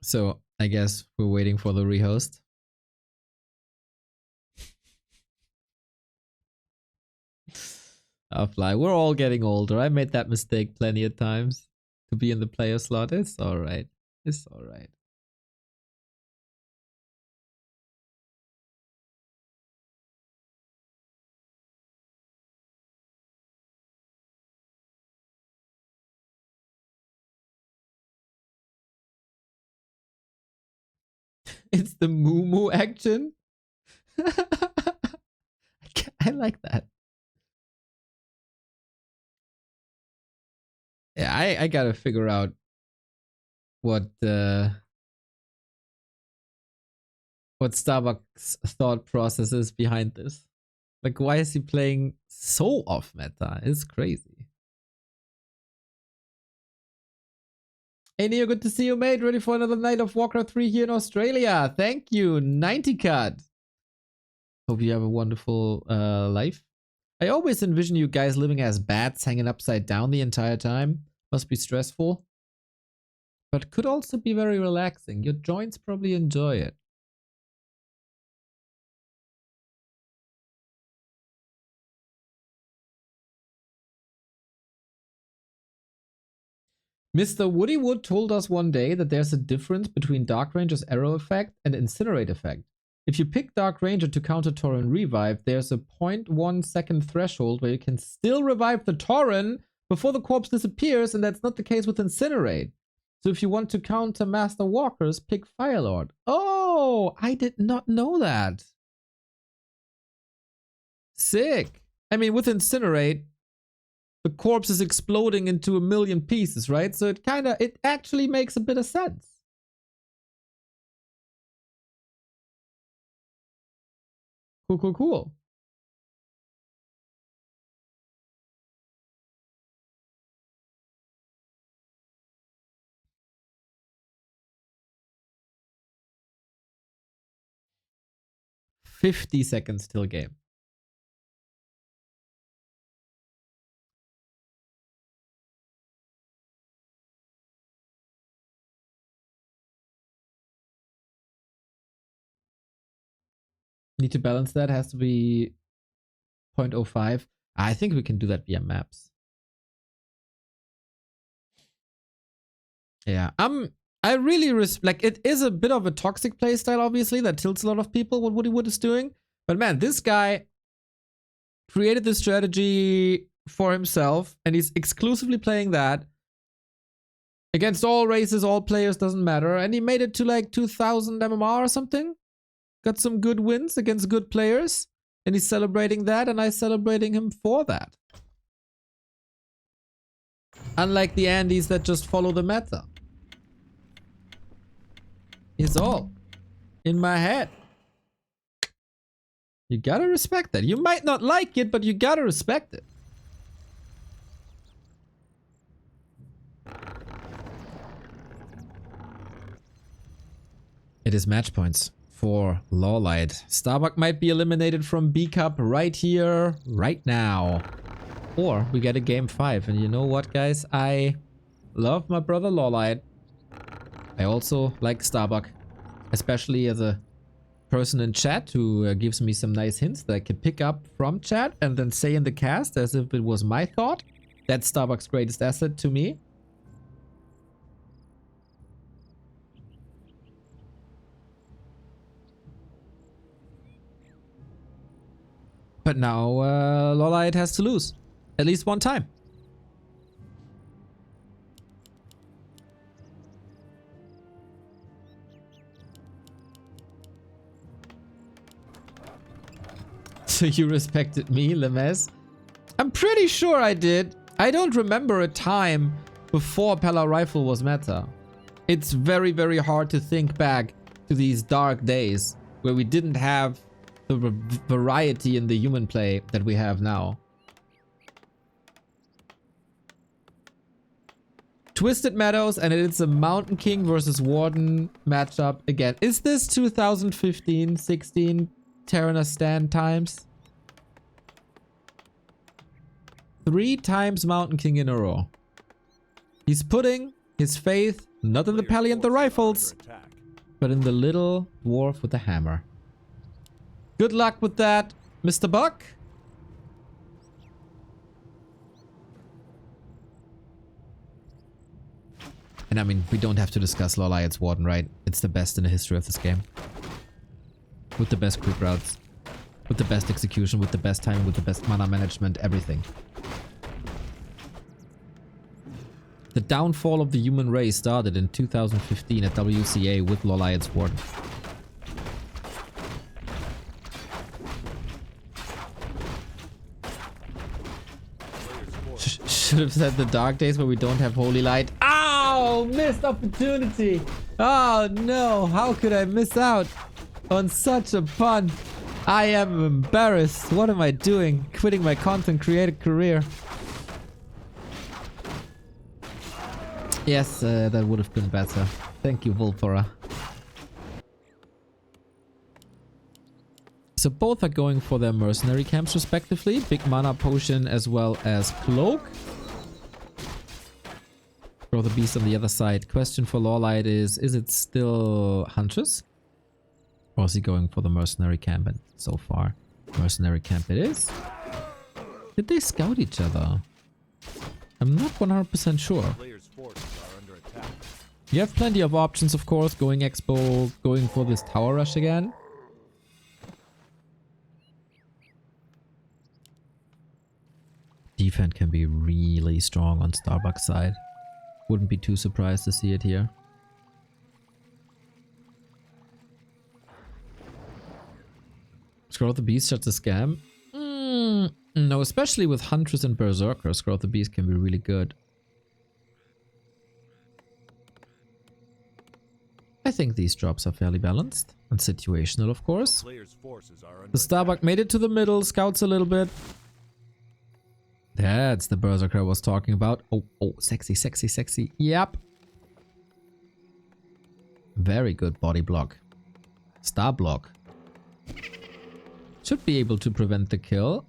So I guess we're waiting for the rehost. I'll fly. We're all getting older. I made that mistake plenty of times to be in the player slot. It's alright. It's alright. It's the moo moo action. I like that. Yeah, I gotta figure out what Starbuck's thought process is behind this. Like, why is he playing so off meta? It's crazy. Hey Neo, good to see you, mate. Ready for another night of Warcraft 3 here in Australia. Thank you, 90 cut. Hope you have a wonderful life. I always envision you guys living as bats hanging upside down the entire time. Must be stressful. But could also be very relaxing. Your joints probably enjoy it. Mr. Woody Wood told us one day that there's a difference between Dark Ranger's arrow effect and incinerate effect. If you pick Dark Ranger to counter Tauren Revive, there's a 0.1 second threshold where you can still revive the Tauren before the corpse disappears, and that's not the case with Incinerate. So if you want to counter Master Walkers, pick Firelord. Oh, I did not know that. Sick. I mean, with Incinerate, the corpse is exploding into a million pieces, right? So it actually makes a bit of sense. Cool, cool, cool. $50 seconds till game. Need to balance that. Has to be 0.05. I think we can do that via maps. Yeah. I really like, it is a bit of a toxic playstyle, obviously, that tilts a lot of people what Woody Wood is doing. But man, this guy created this strategy for himself, and he's exclusively playing that against all races, all players, doesn't matter. And he made it to like 2000 MMR or something. Got some good wins against good players, and he's celebrating that, and I'm celebrating him for that. Unlike the Andes that just follow the meta. It's all in my head. You gotta respect that. You might not like it, but you gotta respect it. It is match points for LawLiet. Starbuck might be eliminated from B Cup right here, right now. Or we get a game 5. And you know what, guys? I love my brother LawLiet. I also like Starbuck, especially as a person in chat who gives me some nice hints that I can pick up from chat and then say in the cast as if it was my thought. That's Starbuck's greatest asset to me. But now LawLiet has to lose. At least one time. So you respected me, Lemez? I'm pretty sure I did. I don't remember a time before Pella Rifle was meta. It's very, very hard to think back to these dark days where we didn't have the variety in the human play that we have now. Twisted Meadows, and it's a Mountain King versus Warden matchup again. Is this 2015-16 Terraner Stand times? 3 times Mountain King in a row. He's putting his faith not in the Pally and the rifles, but in the little dwarf with the hammer. Good luck with that, Mr. Buck. And I mean, we don't have to discuss LawLiet's Warden, right? It's the best in the history of this game. With the best quick routes. With the best execution, with the best timing, with the best mana management, everything. The downfall of the human race started in 2015 at WCA with LawLiet's Warden. Should have said the dark days where we don't have holy light. Ow! Missed opportunity! Oh no! How could I miss out on such a pun? I am embarrassed. What am I doing? Quitting my content creator career. Yes, that would have been better. Thank you, Volpora. So both are going for their mercenary camps respectively. Big mana potion as well as cloak. Throw the beast on the other side. Question for LawLiet is it still Huntress? Or is he going for the mercenary camp? And so far, mercenary camp it is. Did they scout each other? I'm not 100% sure. You have plenty of options, of course. Going Expo, going for this tower rush again. Defense can be really strong on Starbuck's side. Wouldn't be too surprised to see it here. Scroll of the Beast such a scam? No, especially with Huntress and Berserker, Scroll of the Beast can be really good. I think these drops are fairly balanced and situational, of course. The Starbuck made it to the middle, scouts a little bit. That's the Berserker I was talking about. Oh, sexy, sexy, sexy. Yep. Very good body block. Star block. Should be able to prevent the kill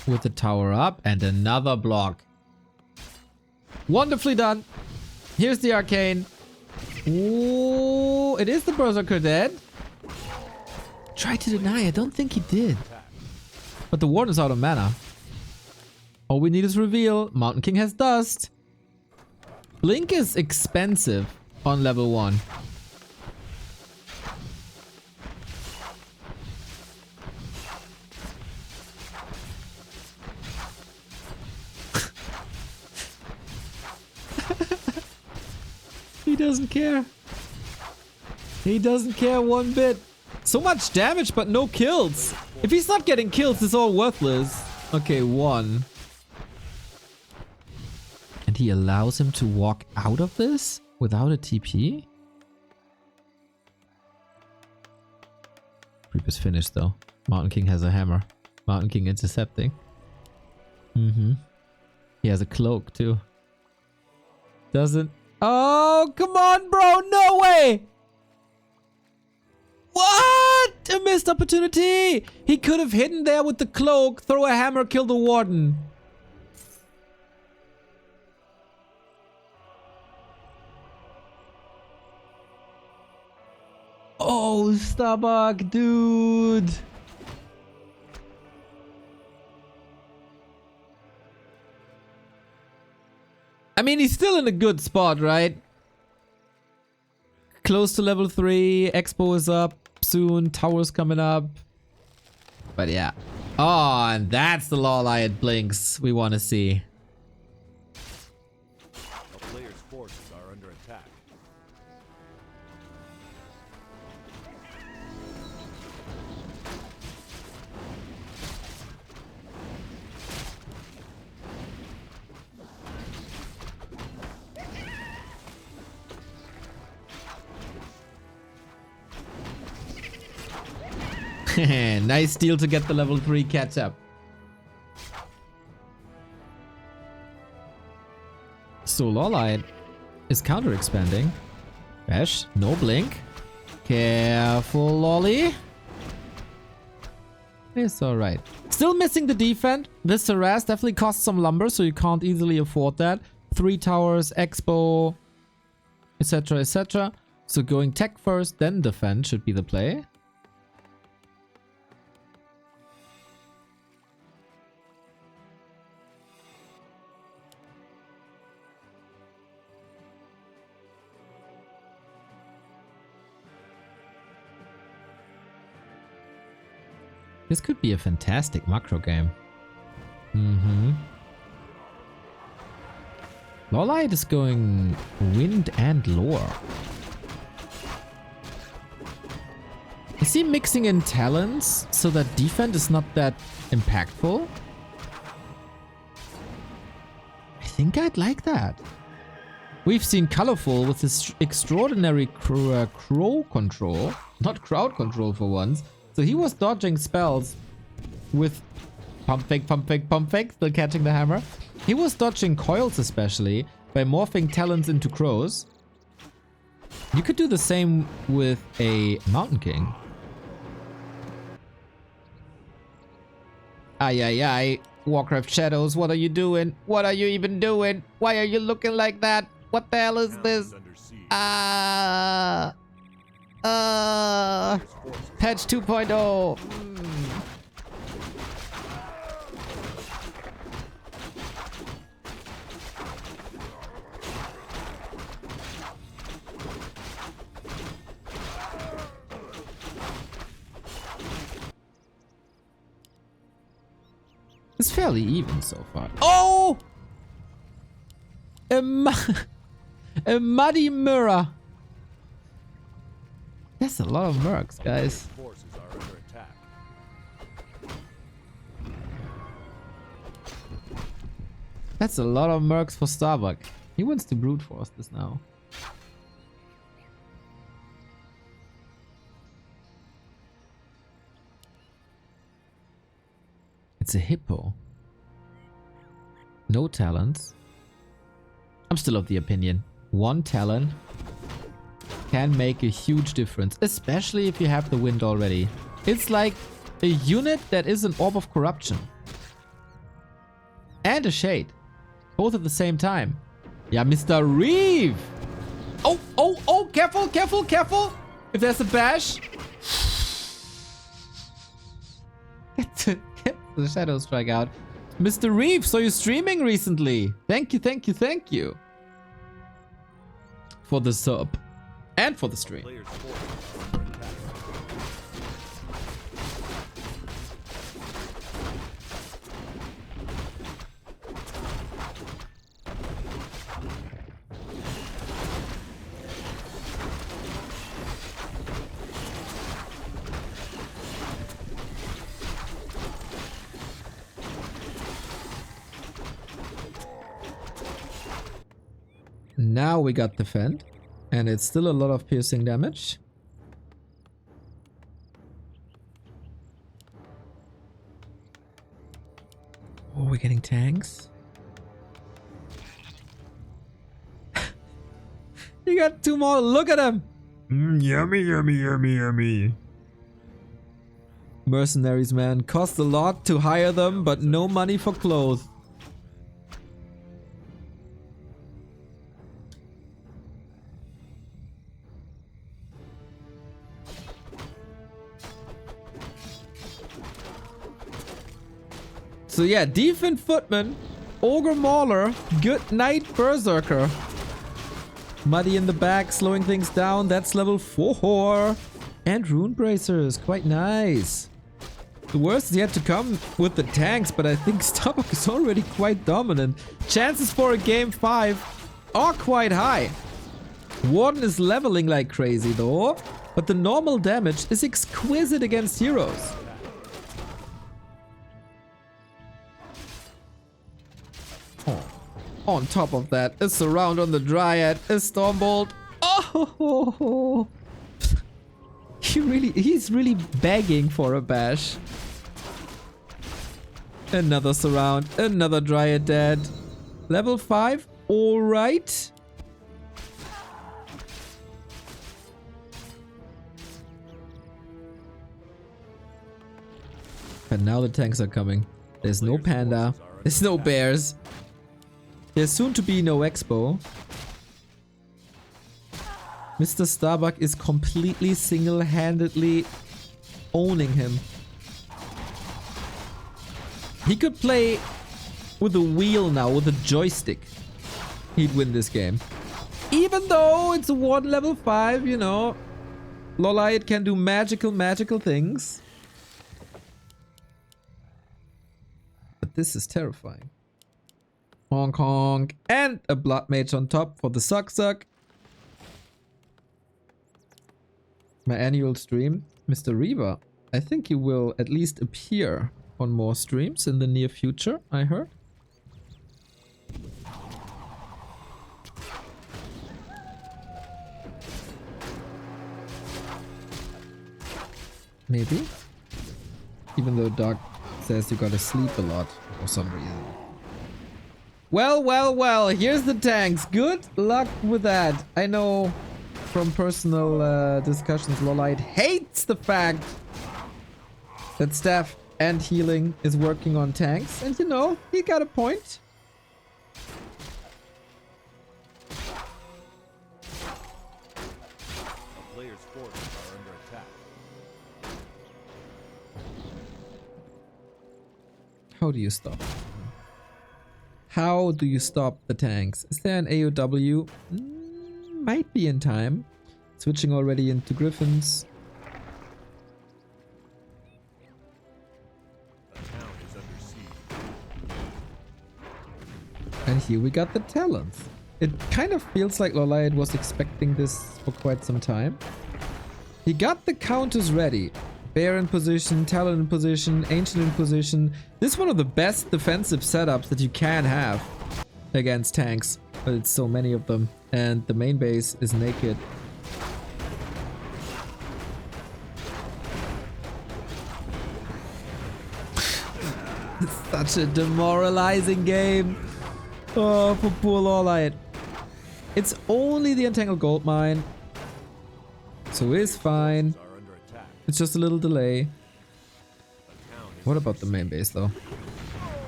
with the tower up and another block. Wonderfully done. Here's the arcane. Ooh, it is the Berserker dead. Try to deny. I don't think he did. But the ward is out of mana. All we need is reveal. Mountain King has dust. Blink is expensive on level 1. He doesn't care. He doesn't care one bit. So much damage, but no kills. If he's not getting kills, it's all worthless. Okay, 1. And he allows him to walk out of this without a TP? Creep is finished though. Mountain King has a hammer. Mountain King intercepting. He has a cloak too. Doesn't... Oh, come on, bro. No way. What? A missed opportunity. He could have hidden there with the cloak, throw a hammer, kill the warden. Oh, Starbuck, dude. I mean, he's still in a good spot, right? Close to level 3. Expo is up soon. Tower's coming up. But yeah. Oh, and that's the LawLiet blinks we want to see. A player's forces are under attack. Nice deal to get the level 3 catch up. So LawLiet is counter expanding. Bash, no blink. Careful, Lolly. It's alright. Still missing the defense. This harass definitely costs some lumber, so you can't easily afford that. 3 towers, expo, etc, etc. So going tech first, then defend should be the play. This could be a fantastic macro game. LawLiet is going wind and lore. Is he mixing in talents so that defense is not that impactful? I think I'd like that. We've seen Colorful with his extraordinary crow control. Not crowd control for once. So he was dodging spells with pump fake, pump fake, pump fake, still catching the hammer. He was dodging coils especially by morphing talents into crows. You could do the same with a Mountain King. Ay, ay, ay. Warcraft Shadows, what are you doing? What are you even doing? Why are you looking like that? What the hell is this? Patch 2.0. It's fairly even so far. Oh! A muddy mirror. That's a lot of mercs, guys. Forces are under attack. That's a lot of mercs for Starbuck. He wants to brute force this now. It's a hippo. No talents. I'm still of the opinion. One talent can make a huge difference, especially if you have the wind already. It's like a unit that is an orb of corruption. And a shade. Both at the same time. Yeah, Mr. Reeve! Oh, oh, oh, careful, careful, careful! If there's a bash. Get the shadow strike out. Mr. Reeve, so you're streaming recently. Thank you, thank you, thank you. For the sub. And for the stream. Players' forces are under attack. Now we got the fend. And it's still a lot of piercing damage. Oh, we're getting tanks. You got two more. Look at them. Yummy, yummy, yummy, yummy. Mercenaries, man. Cost a lot to hire them, but no money for clothes. So yeah, Defend Footman, Ogre Mauler, Good Night Berserker. Muddy in the back, slowing things down. That's level 4. And Rune Bracers, quite nice. The worst is yet to come with the tanks, but I think Starbuck is already quite dominant. Chances for a game 5 are quite high. Warden is leveling like crazy though, but the normal damage is exquisite against heroes. Oh. On top of that, a surround on the Dryad, a Stormbolt. Oh! He's really begging for a bash. Another surround, another Dryad dead. Level 5, alright. But now the tanks are coming. There's no panda, there's no bears. There's soon to be no expo. Mr. Starbuck is completely single-handedly owning him. He could play with a wheel now, with a joystick. He'd win this game. Even though it's a Warden level 5, you know. LawLiet can do magical things. But this is terrifying. Honk honk. And a Blood Mage on top for the suck. My annual stream, Mr. Reaver. I think he will at least appear on more streams in the near future, I heard. Maybe. Even though Doc says you gotta sleep a lot for some reason. Well, here's the tanks. Good luck with that. I know from personal discussions, LawLiet hates the fact that staff and healing is working on tanks. And you know, he got a point. A player's forces are under attack. How do you stop? How do you stop the tanks? Is there an AOW? Might be in time. Switching already into Griffins. A town is under siege. And here we got the talents. It kind of feels like LawLiet was expecting this for quite some time. He got the counters ready. Bear in position, talent in position, ancient in position. This is one of the best defensive setups that you can have against tanks. But it's so many of them. And the main base is naked. It's such a demoralizing game. Oh, for poor LawLiet. It's only the Entangled Gold Mine. So it's fine. It's just a little delay. What about the main base though?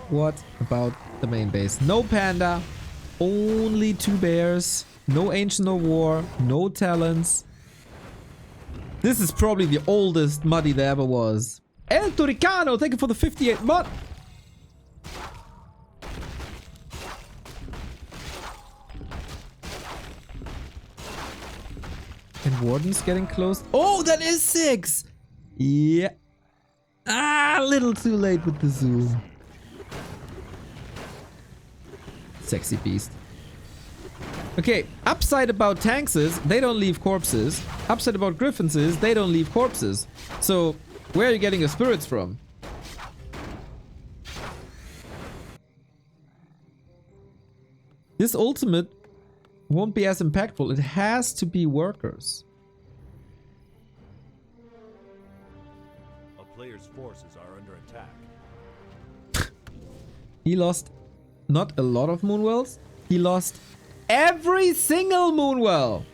What about the main base? No panda. Only 2 bears. No ancient or war. No talents. This is probably the oldest muddy there ever was. El Turicano, thank you for the 58 mod. And Warden's getting close. Oh, that is 6! Yeah. Ah, a little too late with the zoom. Sexy beast. Okay, upside about tanks is they don't leave corpses. Upside about griffins is they don't leave corpses. So, where are you getting your spirits from? This ultimate won't be as impactful. It has to be workers. A player's forces are under attack. He lost not a lot of Moonwells. He lost every single Moonwell.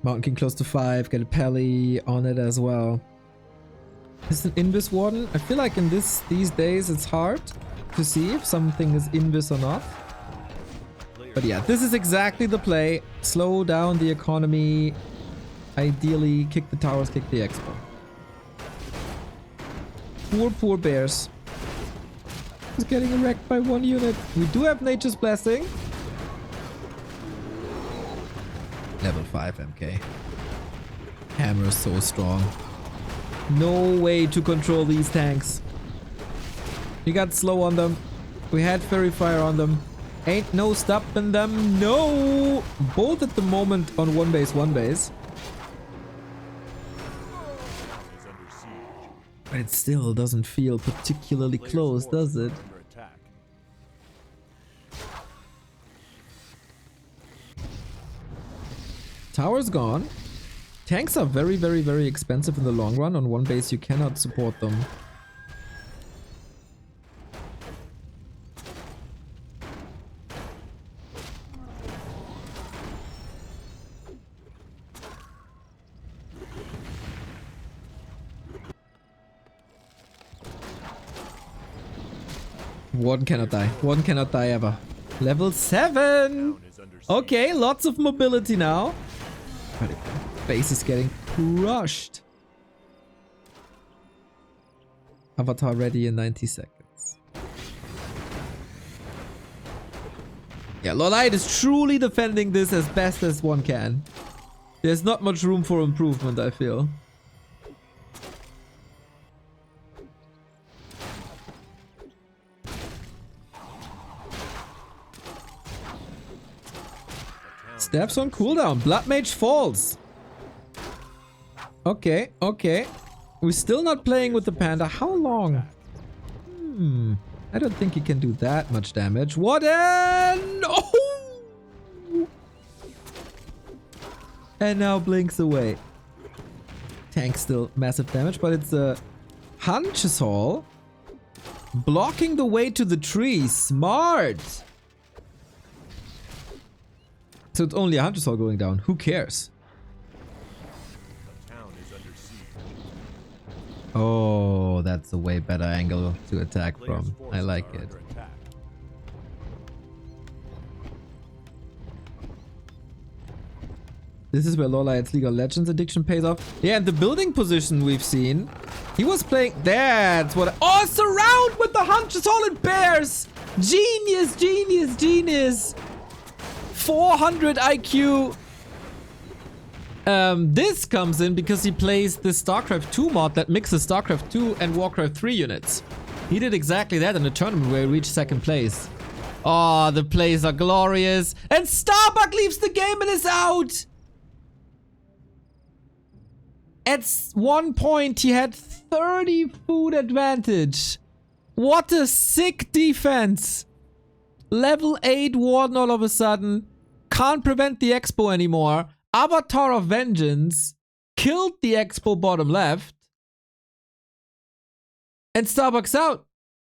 Mountain King close to 5. Get a Pelly on it as well. Is it an Invis Warden? I feel like in these days it's hard to see if something is Invis or not. But yeah, this is exactly the play. Slow down the economy. Ideally, kick the towers, kick the expo. Poor bears. He's getting wrecked by 1 unit. We do have Nature's Blessing. Level 5 MK. Hammer is so strong. No way to control these tanks. We got slow on them. We had Fairy Fire on them. Ain't no stopping them. No! Both at the moment on 1 base, 1 base. But it still doesn't feel particularly close, does it? Tower's gone. Tanks are very, very, very expensive in the long run. On 1 base you cannot support them. One cannot die. One cannot die ever. Level 7! Okay, lots of mobility now. But base is getting crushed. Avatar ready in 90 seconds. Yeah, LawLiet is truly defending this as best as one can. There's not much room for improvement, I feel. Steps on cooldown. Blood Mage falls. Okay, okay. We're still not playing with the panda. How long? I don't think he can do that much damage. What an... Oh! And now blinks away. Tank still massive damage, but it's a Hunch's Hall blocking the way to the tree. Smart! So it's only a Hunter's Hall going down. Who cares? The town is under siege. Oh, that's a way better angle to attack from. I like it. This is where LawLiet's League of Legends addiction pays off. Yeah, and the building position we've seen. He was playing... That's what... Oh, surround with the Hunter's Hall and Bears! Genius, genius, genius! 400 IQ. This comes in because he plays the StarCraft 2 mod that mixes StarCraft 2 and Warcraft 3 units. He did exactly that in the tournament where he reached second place. Oh, the plays are glorious. And Starbuck leaves the game and is out! At one point, he had 30 food advantage. What a sick defense. Level 8 Warden all of a sudden. Can't prevent the Expo anymore. Avatar of Vengeance killed the Expo bottom left. And Starbuck's out.